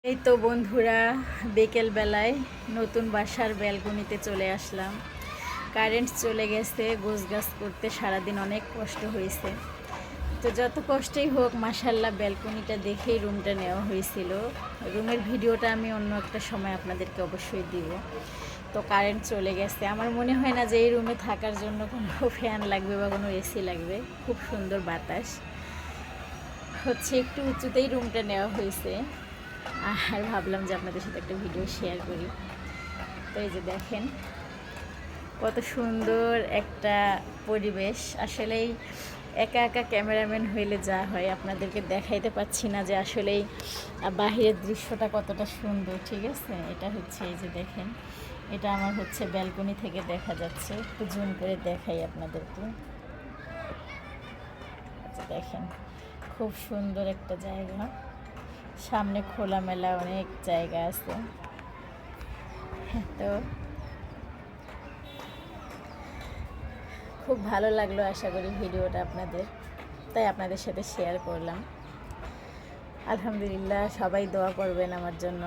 এই তো বন্ধুরা, বিকেল বেলায় নতুন বাসার ব্যালকনিতে চলে আসলাম। কারেন্ট চলে গেছে, গোছগাছ করতে সারাদিন অনেক কষ্ট হয়েছে। তো যত কষ্টই হোক, মাশাল্লাহ ব্যালকনিটা দেখেই রুমটা নেওয়া হয়েছিল। রুমের ভিডিওটা আমি অন্য একটা সময় আপনাদেরকে অবশ্যই দিব। তো কারেন্ট চলে গেছে, আমার মনে হয় না যে এই রুমে থাকার জন্য কোনো ফ্যান লাগবে বা কোনো এসি লাগবে। খুব সুন্দর বাতাস হচ্ছে, একটু উঁচুতেই রুমটা নেওয়া হয়েছে। আর ভাবলাম যে আপনাদের সাথে একটা ভিডিও শেয়ার করি। তো এই যে দেখেন কত সুন্দর একটা পরিবেশ। আসলেই একা একা ক্যামেরাম্যান হইলে যা হয়, আপনাদেরকে দেখাইতে পাচ্ছি না যে আসলেই বাহিরের দৃশ্যটা কতটা সুন্দর। ঠিক আছে, এটা হচ্ছে এই যে দেখেন, এটা আমার হচ্ছে ব্যালকনি থেকে দেখা যাচ্ছে। একটু জুম করে দেখাই আপনাদেরকে। আচ্ছা দেখেন, খুব সুন্দর একটা জায়গা, সামনে খোলামেলা অনেক জায়গা আছে। তো খুব ভালো লাগলো, আশা করি ভিডিওটা আপনাদের, তাই আপনাদের সাথে শেয়ার করলাম। আলহামদুলিল্লাহ, সবাই দোয়া করবেন আমার জন্য।